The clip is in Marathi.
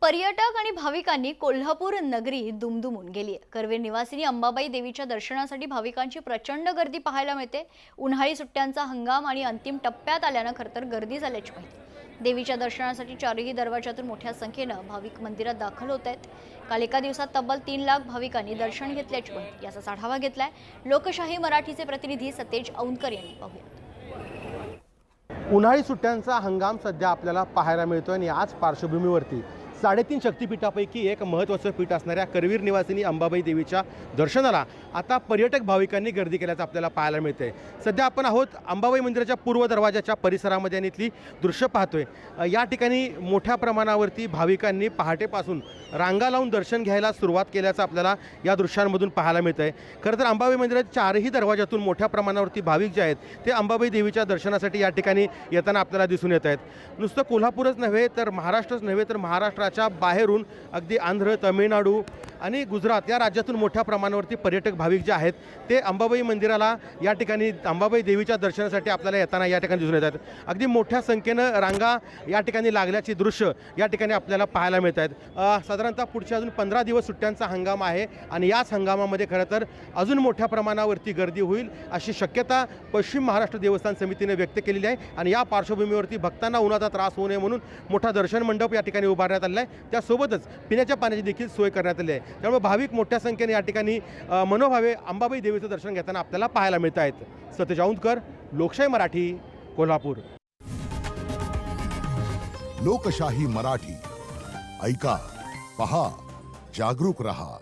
पर्यटक आणि भाविकांनी कोल्हापूर नगरी दुमदुमून गेली आहे। करवीर निवासिनी अंबाबाई देवीच्या दर्शनासाठी भाविकांची प्रचंड गर्दी पाहायला मिळते। उन्हाळी सुट्ट्यांचा हंगाम आणि अंतिम टप्प्यात आल्यानं खरतर गर्दी झाल्याची माहिती। देवीच्या दर्शनासाठी चारही दरवाजातून मोठ्या संख्येनं भाविक मंदिरात दाखल होत आहेत। काल एका दिवसात तब्बल 3 लाख भाविकांनी दर्शन घेतल्याची माहिती। याचा आढावा घेतलाय लोकशाही मराठीचे प्रतिनिधी सतेज औंधकर यांनी। पाहूया। उन्हाळी सुट्ट्यांचा हंगाम सध्या आपल्याला पाहायला मिळतो आणि आज पार्श्वभूमीवरती 3.5 शक्तिपीठापैकी एक महत्त्वाचं पीठ असणाऱ्या करवीर निवासिनी अंबाबाई देवीच्या दर्शनाला आता पर्यटक भाविकांनी गर्दी केल्याचं आपल्याला पाहायला मिळते। सध्या आपण आहोत अंबाबाई मंदिराच्या पूर्व दरवाजाच्या परिसरामध्ये आणि इथली दृश्य पाहतोय। या ठिकाणी मोठ्या प्रमाणावरती भाविकांनी पहाटेपासून रांगा लावून दर्शन घ्यायला सुरुवात केल्याचं आपल्याला या दृश्यांमधून पाहायला मिळतंय। खरं तर अंबाबाई मंदिराच्या चारही दरवाजातून मोठ्या प्रमाणावरती भाविक जे आहेत ते अंबाबाई देवीच्या दर्शनासाठी या ठिकाणी येताना आपल्याला दिसून येत आहेत। नुसतं कोल्हापूरच नव्हे तर महाराष्ट्रच नव्हे तर महाराष्ट्राच्या बाहेरून अगदी आंध्र, तामिळनाडू आणि गुजरात या राज्यातून मोठ्या प्रमाणावरती पर्यटक भाविक जे आहेत ते अंबाबाई मंदिराला या ठिकाणी अंबाबाई देवीच्या दर्शनासाठी आपल्याला येताना या ठिकाणी दिसून येतात। अगदी मोठ्या संख्येनं रांगा या ठिकाणी लागल्याची दृश्य या ठिकाणी आपल्याला पाहायला मिळत आहेत। साधारणतः पुढच्या अजून 15 दिवस सुट्ट्यांचा हंगाम आहे आणि याच हंगामामध्ये खरं तर अजून मोठ्या प्रमाणावरती गर्दी होईल अशी शक्यता पश्चिम महाराष्ट्र देवस्थान समितीने व्यक्त केलेली आहे। आणि या पार्श्वभूमीवरती भक्तांना उन्हाचा त्रास होऊ नये म्हणून मोठा दर्शन मंडप या ठिकाणी उभारण्यात आलेला आहे। त्यासोबतच पिण्याच्या पाण्याची देखील सोय करण्यात आली आहे। त्यामुळे भाविक मोठ्या संख्येने या ठिकाणी मनोभावे अंबाबाई देवीचं दर्शन घेताना आपल्याला पाहायला मिळत आहेत। सतेज औंधकर, लोकशाही मराठी, कोल्हापूर। लोकशाही मराठी ऐका, पहा, जागरूक रहा।